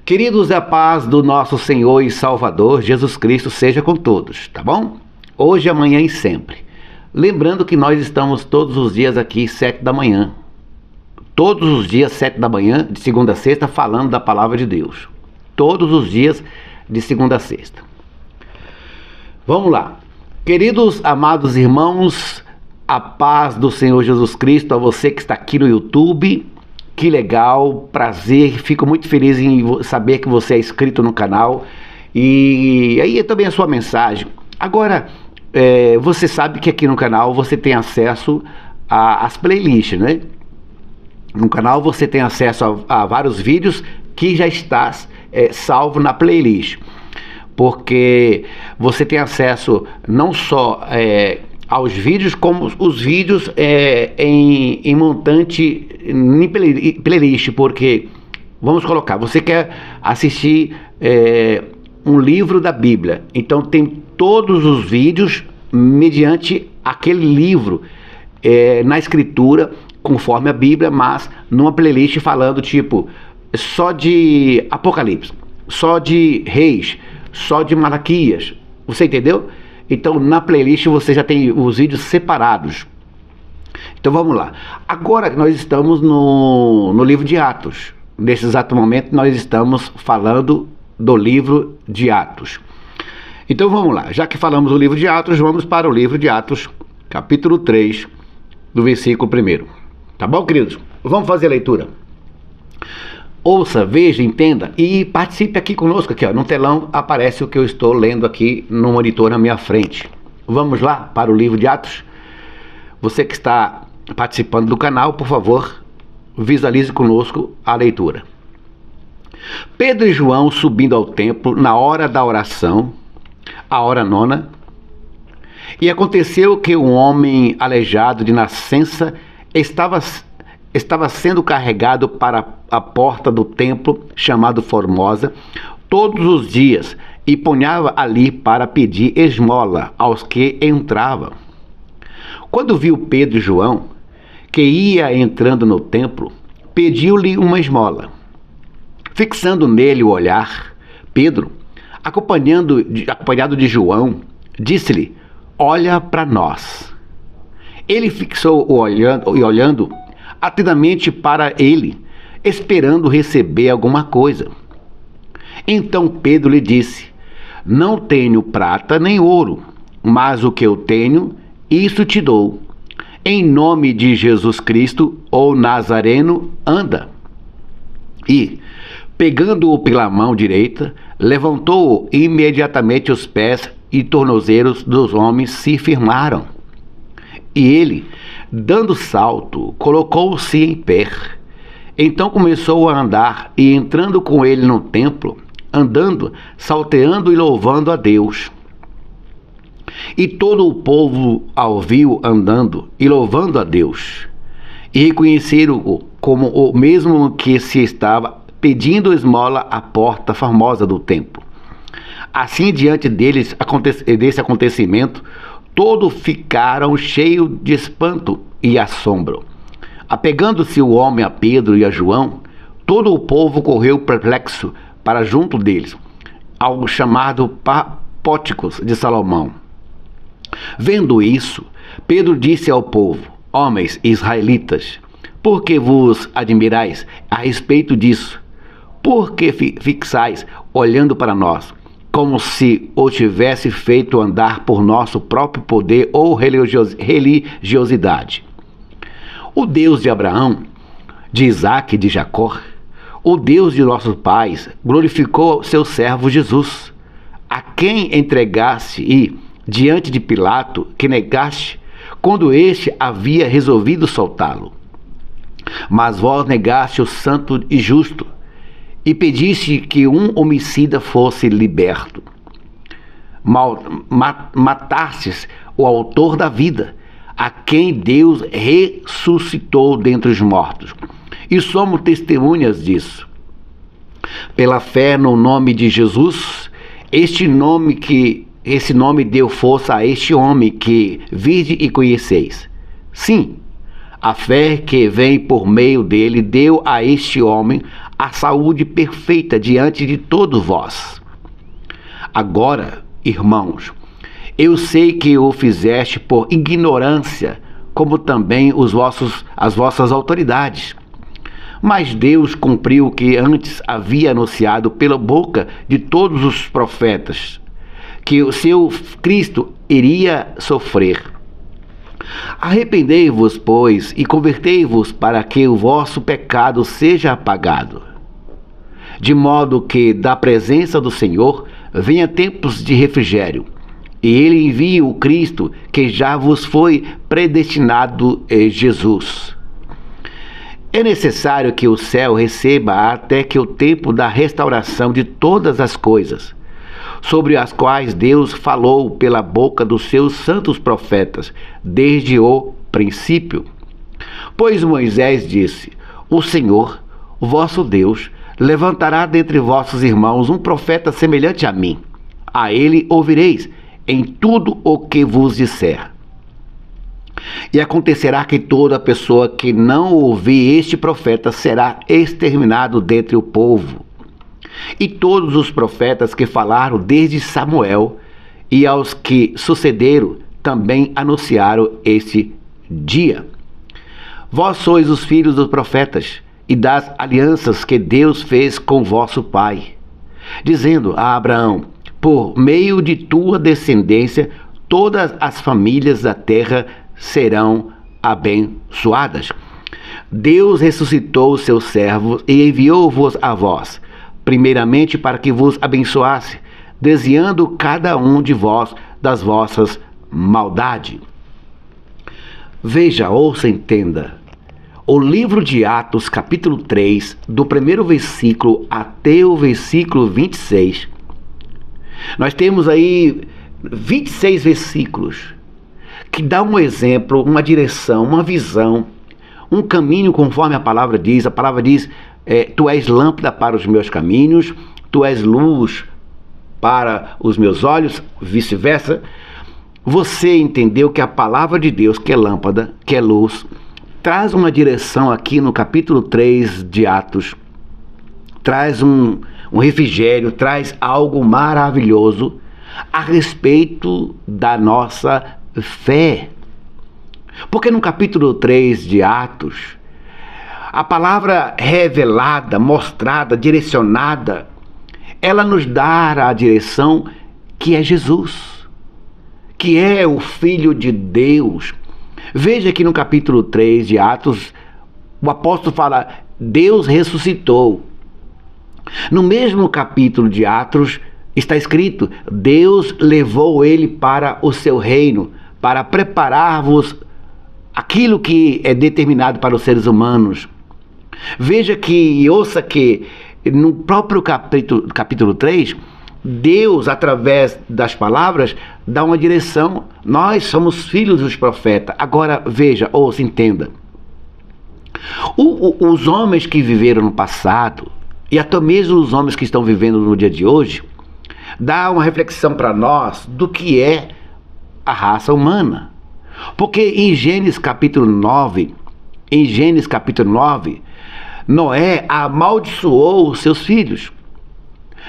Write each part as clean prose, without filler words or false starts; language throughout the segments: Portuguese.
Queridos, a paz do nosso Senhor e Salvador Jesus Cristo seja com todos, tá bom? Hoje, amanhã e sempre. Lembrando que nós estamos todos os dias aqui, 7 da manhã. Todos os dias, 7 da manhã, de segunda a sexta, falando da palavra de Deus. Todos os dias, de segunda a sexta. Vamos lá. Queridos, amados irmãos, a paz do Senhor Jesus Cristo, a você que está aqui no YouTube. Que legal, prazer, fico muito feliz em saber que você é inscrito no canal. E aí também a sua mensagem. Agora, você sabe que aqui no canal você tem acesso às playlists, né? No canal você tem acesso a vários vídeos que já está salvo na playlist. Porque você tem acesso não só aos vídeos, como os vídeos em montante em playlist, porque, vamos colocar, você quer assistir um livro da Bíblia, então tem todos os vídeos mediante aquele livro na escritura, conforme a Bíblia, mas numa playlist falando tipo, só de Apocalipse, só de Reis, só de Malaquias, você entendeu? Então na playlist você já tem os vídeos separados. Então vamos lá. Agora nós estamos no livro de Atos. Nesse exato momento nós estamos falando do livro de Atos. Então vamos lá. Já que falamos do livro de Atos, vamos para o livro de Atos, capítulo 3, do versículo 1. Tá bom, queridos? Vamos fazer a leitura. Ouça, veja, entenda e participe aqui conosco. Aqui, ó, no telão aparece o que eu estou lendo aqui no monitor na minha frente. Vamos lá para o livro de Atos? Você que está participando do canal, por favor, visualize conosco a leitura. Pedro e João subindo ao templo na hora da oração, a hora nona, e aconteceu que um homem aleijado de nascença estava sendo carregado para a porta do templo, chamado Formosa, todos os dias, e ponhava ali para pedir esmola aos que entravam. Quando viu Pedro e João, que ia entrando no templo, pediu-lhe uma esmola. Fixando nele o olhar, Pedro, acompanhado de João, disse-lhe, olha para nós. Ele fixou olhando atentamente para ele, esperando receber alguma coisa. Então Pedro lhe disse, não tenho prata nem ouro, mas o que eu tenho, isso te dou. Em nome de Jesus Cristo, o Nazareno, anda. E, pegando-o pela mão direita, levantou imediatamente os pés e tornozelos dos homens se firmaram. E ele, dando salto, colocou-se em pé. Então começou a andar, e entrando com ele no templo, andando, salteando e louvando a Deus. E todo o povo o viu andando e louvando a Deus, e reconheceram-o como o mesmo que se estava pedindo esmola à porta formosa do templo. Assim, diante desse acontecimento, todos ficaram cheios de espanto e assombro. Apegando-se o homem a Pedro e a João, todo o povo correu perplexo para junto deles, ao chamado Pórticos de Salomão. Vendo isso, Pedro disse ao povo, homens israelitas, por que vos admirais a respeito disso? Por que fixais olhando para nós, como se o tivesse feito andar por nosso próprio poder ou religiosidade? O Deus de Abraão, de Isaque e de Jacó, o Deus de nossos pais, glorificou seu servo Jesus, a quem entregaste e, diante de Pilato, que negaste, quando este havia resolvido soltá-lo. Mas vós negaste o santo e justo, e pediste que um homicida fosse liberto. Matastes o autor da vida, a quem Deus ressuscitou dentre os mortos. E somos testemunhas disso. Pela fé no nome de Jesus, esse nome deu força a este homem que vide e conheceis. Sim, a fé que vem por meio dele deu a este homem a saúde perfeita diante de todos vós. Agora, irmãos, eu sei que o fizeste por ignorância, como também as vossas autoridades. Mas Deus cumpriu o que antes havia anunciado pela boca de todos os profetas, que o seu Cristo iria sofrer. Arrependei-vos, pois, e convertei-vos para que o vosso pecado seja apagado, de modo que da presença do Senhor venha tempos de refrigério, e ele envie o Cristo que já vos foi predestinado, Jesus. É necessário que o céu receba até que o tempo da restauração de todas as coisas, sobre as quais Deus falou pela boca dos seus santos profetas, desde o princípio. Pois Moisés disse: o Senhor, o vosso Deus, levantará dentre vossos irmãos um profeta semelhante a mim. A ele ouvireis em tudo o que vos disser. E acontecerá que toda pessoa que não ouvir este profeta será exterminado dentre o povo. E todos os profetas que falaram desde Samuel e aos que sucederam também anunciaram este dia. Vós sois os filhos dos profetas e das alianças que Deus fez com vosso pai, dizendo a Abraão: por meio de tua descendência todas as famílias da terra serão abençoadas. Deus ressuscitou os seus servos e enviou-vos a vós, primeiramente para que vos abençoasse, desviando cada um de vós das vossas maldades. Veja, ouça, entenda. O livro de Atos, capítulo 3, do primeiro versículo até o versículo 26, nós temos aí 26 versículos que dá um exemplo, uma direção, uma visão, um caminho conforme a palavra diz. A palavra diz: tu és lâmpada para os meus caminhos, tu és luz para os meus olhos, vice-versa. Você entendeu que a palavra de Deus, que é lâmpada, que é luz, traz uma direção aqui no capítulo 3 de Atos, traz um refrigério, traz algo maravilhoso a respeito da nossa fé. Porque no capítulo 3 de Atos, a palavra revelada, mostrada, direcionada, ela nos dá a direção que é Jesus, que é o Filho de Deus. Veja que no capítulo 3 de Atos, o apóstolo fala: Deus ressuscitou. No mesmo capítulo de Atos está escrito: Deus levou ele para o seu reino, para preparar-vos aquilo que é determinado para os seres humanos. Veja que, e ouça que, no próprio capítulo 3, Deus, através das palavras, dá uma direção. Nós somos filhos dos profetas. Agora, veja, ouça, entenda. Os homens que viveram no passado, e até mesmo os homens que estão vivendo no dia de hoje, dá uma reflexão para nós do que é a raça humana. Porque em Gênesis capítulo 9, Noé amaldiçoou os seus filhos.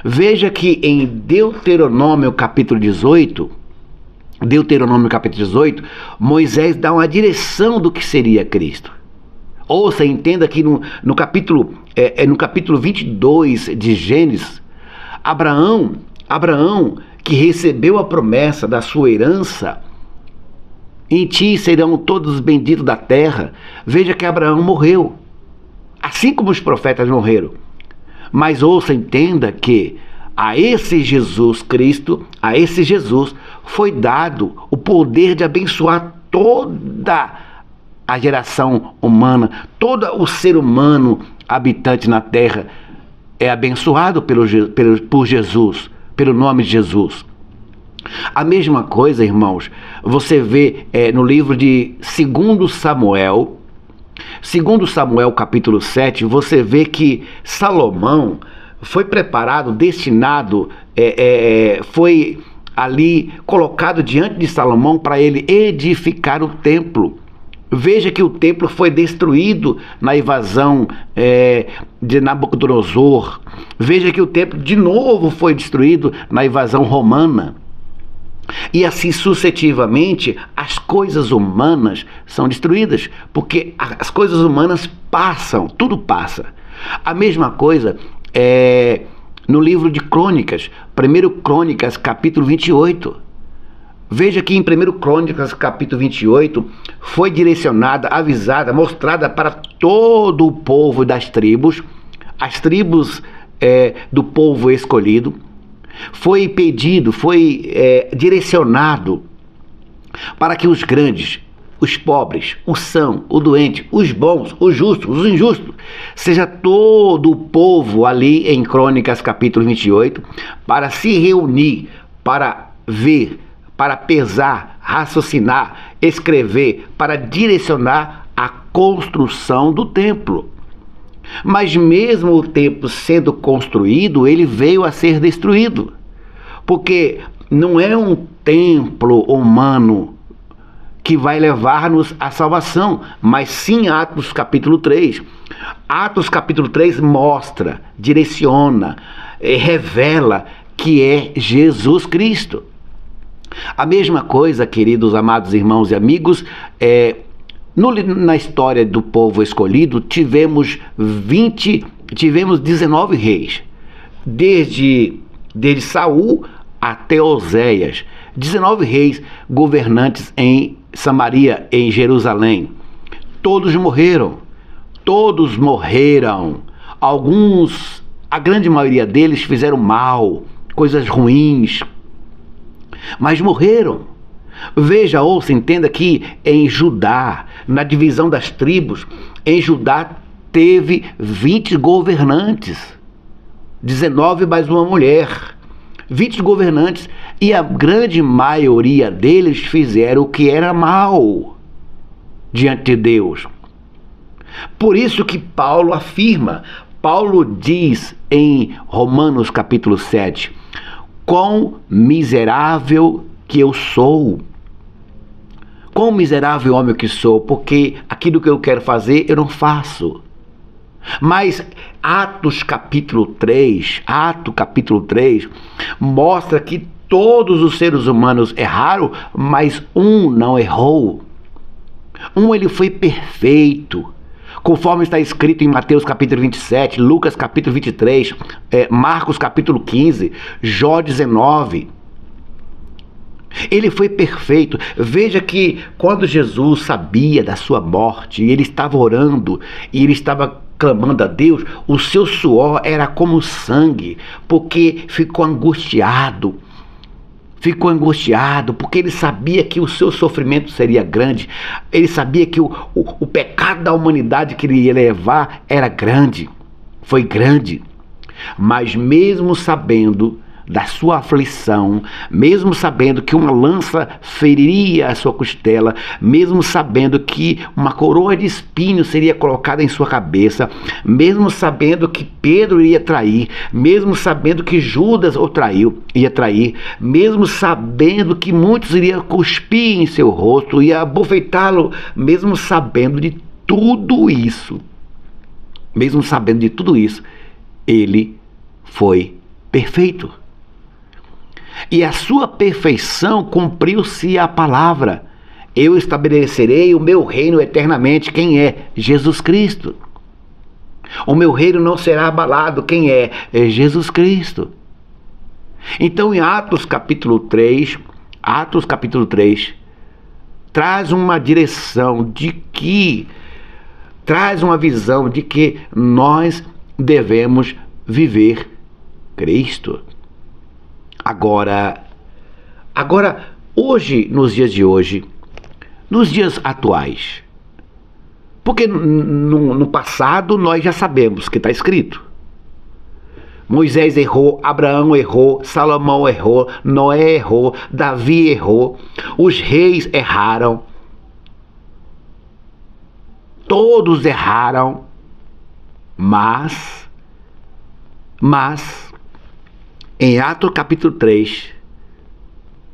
Veja que em Deuteronômio capítulo 18, Moisés dá uma direção do que seria Cristo. Ouça, entenda que no capítulo 22 de Gênesis, Abraão, que recebeu a promessa da sua herança: em ti serão todos benditos da terra. Veja que Abraão morreu, assim como os profetas morreram. Mas ouça, entenda que a esse Jesus Cristo, a esse Jesus, foi dado o poder de abençoar toda a geração humana, todo o ser humano habitante na terra é abençoado por Jesus, pelo nome de Jesus. A mesma coisa, irmãos, você vê no livro de 2 Samuel, capítulo 7, você vê que Salomão foi preparado, destinado, foi ali colocado diante de Salomão para ele edificar o templo. Veja que o templo foi destruído na invasão de Nabucodonosor. Veja que o templo de novo foi destruído na invasão romana. E assim sucessivamente as coisas humanas são destruídas, porque as coisas humanas passam, tudo passa. A mesma coisa no livro de Crônicas, 1 Crônicas capítulo 28. Veja que em 1 Crônicas capítulo 28 foi direcionada, avisada, mostrada para todo o povo das tribos, as tribos do povo escolhido. Foi pedido, foi direcionado para que os grandes, os pobres, o são, o doente, os bons, os justos, os injustos, seja todo o povo ali em Crônicas capítulo 28, para se reunir, para ver, para pesar, raciocinar, escrever, para direcionar a construção do templo. Mas mesmo o templo sendo construído, ele veio a ser destruído. Porque não é um templo humano que vai levar-nos à salvação, mas sim Atos capítulo 3. Atos capítulo 3 mostra, direciona, revela que é Jesus Cristo. A mesma coisa, queridos, amados irmãos e amigos, na história do povo escolhido, tivemos 19 reis, desde Saul até Oséias, 19 reis governantes em Samaria, em Jerusalém. Todos morreram, alguns, a grande maioria deles fizeram mal, coisas ruins, mas morreram. Veja, ouça, entenda que em Judá, na divisão das tribos, em Judá teve 20 governantes, 19 mais uma mulher, 20 governantes, e a grande maioria deles fizeram o que era mal diante de Deus. Por isso que Paulo afirma, Paulo diz em Romanos capítulo 7, quão miserável que eu sou. Quão miserável homem que sou, porque aquilo que eu quero fazer eu não faço. Mas Atos capítulo 3 mostra que todos os seres humanos erraram, mas um não errou. Ele foi perfeito, conforme está escrito em Mateus capítulo 27, Lucas capítulo 23, Marcos capítulo 15, Jó 19. Ele foi perfeito. Veja que quando Jesus sabia da sua morte, e ele estava orando, e ele estava clamando a Deus, o seu suor era como sangue, porque ficou angustiado, porque ele sabia que o seu sofrimento seria grande, ele sabia que o pecado da humanidade que ele ia levar era grande, foi grande, mas mesmo sabendo da sua aflição, mesmo sabendo que uma lança feriria a sua costela, mesmo sabendo que uma coroa de espinhos seria colocada em sua cabeça, mesmo sabendo que Pedro iria trair, mesmo sabendo que Judas ia trair, mesmo sabendo que muitos iriam cuspir em seu rosto, ia abofetá-lo, mesmo sabendo de tudo isso, ele foi perfeito. E a sua perfeição cumpriu-se a palavra: eu estabelecerei o meu reino eternamente. Quem é? Jesus Cristo. O meu reino não será abalado. Quem é? É Jesus Cristo. Então, em Atos capítulo 3, traz uma direção traz uma visão de que nós devemos viver Cristo. Agora, hoje, nos dias atuais, porque no passado nós já sabemos que está escrito. Moisés errou, Abraão errou, Salomão errou, Noé errou, Davi errou, os reis erraram, todos erraram, mas em Atos capítulo 3,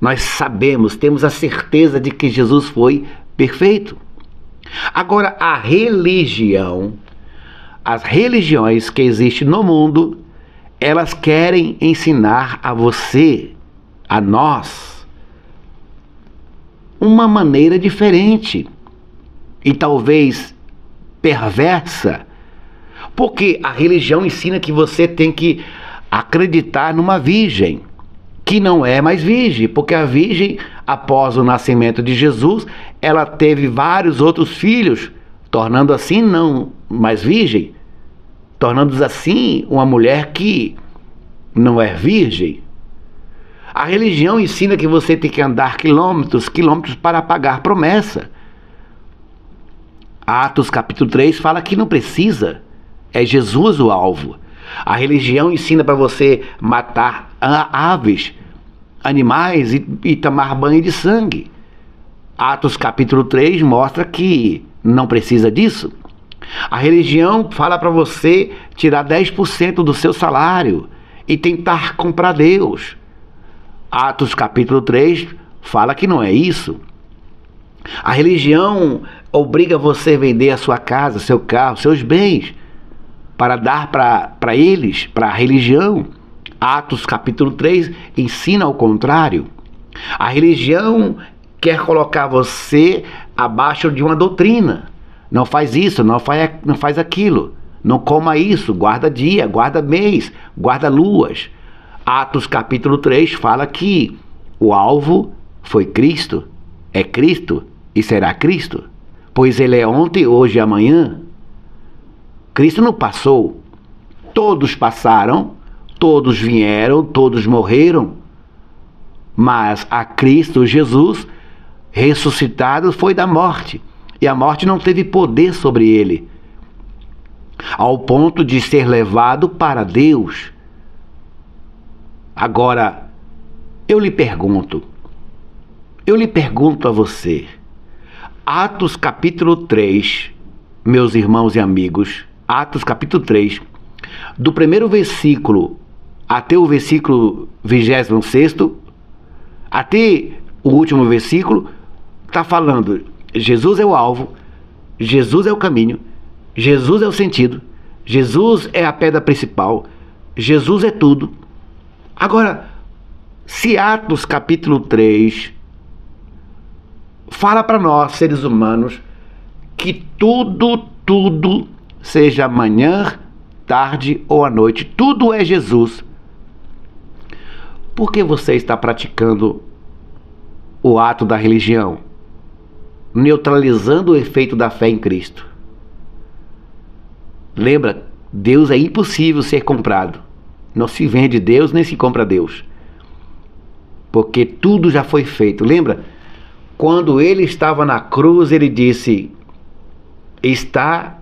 nós sabemos, temos a certeza de que Jesus foi perfeito. Agora, as religiões que existem no mundo, elas querem ensinar a você, a nós, uma maneira diferente e talvez perversa, porque a religião ensina que você tem que acreditar numa virgem, que não é mais virgem, porque a virgem, após o nascimento de Jesus, ela teve vários outros filhos, tornando assim não mais virgem, tornando assim uma mulher que não é virgem. A religião ensina que você tem que andar quilômetros para pagar promessa. Atos capítulo 3 fala que não precisa, é Jesus o alvo. A religião ensina para você matar aves, animais e tomar banho de sangue. Atos capítulo 3 mostra que não precisa disso. A religião fala para você tirar 10% do seu salário e tentar comprar Deus. Atos capítulo 3 fala que não é isso. A religião obriga você a vender a sua casa, seu carro, seus bens, para dar para eles, para a religião. Atos capítulo 3 ensina ao contrário. A religião quer colocar você abaixo de uma doutrina. Não faz isso, não faz aquilo. Não coma isso, guarda dia, guarda mês, guarda luas. Atos capítulo 3 fala que o alvo foi Cristo, é Cristo e será Cristo. Pois ele é ontem, hoje e amanhã. Cristo não passou. Todos passaram, todos vieram, todos morreram. Mas a Cristo Jesus, ressuscitado, foi da morte. E a morte não teve poder sobre ele, ao ponto de ser levado para Deus. Agora, eu lhe pergunto a você, Atos capítulo 3, meus irmãos e amigos, Atos capítulo 3, do primeiro versículo até o versículo 26º, até o último versículo, está falando: Jesus é o alvo, Jesus é o caminho, Jesus é o sentido, Jesus é a pedra principal, Jesus é tudo. Agora, se Atos capítulo 3 fala para nós, seres humanos, que tudo, seja manhã, tarde ou à noite, tudo é Jesus, por que você está praticando o ato da religião, neutralizando o efeito da fé em Cristo? Lembra, Deus é impossível ser comprado. Não se vende Deus, nem se compra Deus, porque tudo já foi feito. Lembra, quando ele estava na cruz, ele disse: está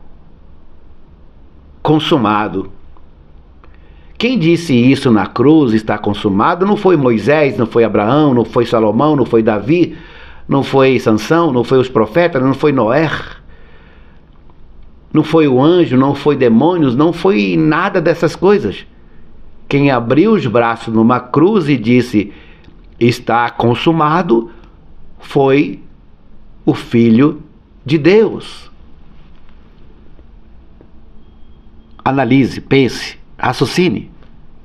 consumado. Quem disse isso na cruz, está consumado, não foi Moisés, não foi Abraão, não foi Salomão, não foi Davi, não foi Sansão, não foi os profetas, não foi Noé, não foi o anjo, não foi demônios, não foi nada dessas coisas. Quem abriu os braços numa cruz e disse: está consumado, foi o Filho de Deus. Analise, pense, raciocine.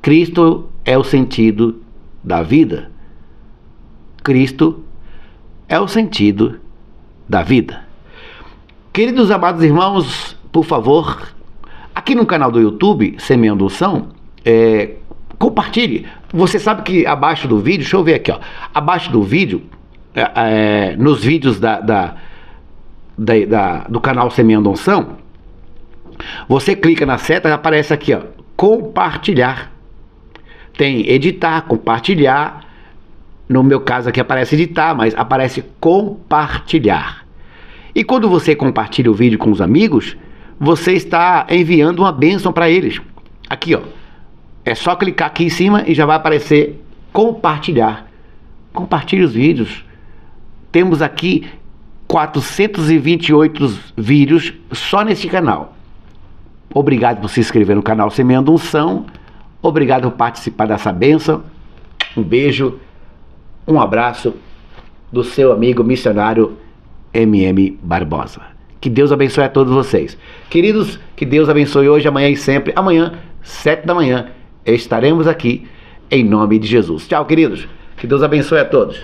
Cristo é o sentido da vida. Cristo é o sentido da vida. Queridos amados irmãos, por favor, aqui no canal do YouTube, Semeando Unção, compartilhe. Você sabe que abaixo do vídeo, deixa eu ver aqui, ó, abaixo do vídeo, nos vídeos do canal Semeando Unção, você clica na seta e aparece aqui, ó, compartilhar. Tem editar, compartilhar. No meu caso aqui aparece editar, mas aparece compartilhar. E quando você compartilha o vídeo com os amigos, você está enviando uma bênção para eles. Aqui, ó. É só clicar aqui em cima e já vai aparecer compartilhar. Compartilhe os vídeos. Temos aqui 428 vídeos só neste canal. Obrigado por se inscrever no canal Semeando Unção. Obrigado por participar dessa bênção. Um beijo, um abraço do seu amigo missionário MM Barbosa. Que Deus abençoe a todos vocês. Queridos, que Deus abençoe hoje, amanhã e sempre. Amanhã, 7 da manhã, estaremos aqui em nome de Jesus. Tchau, queridos. Que Deus abençoe a todos.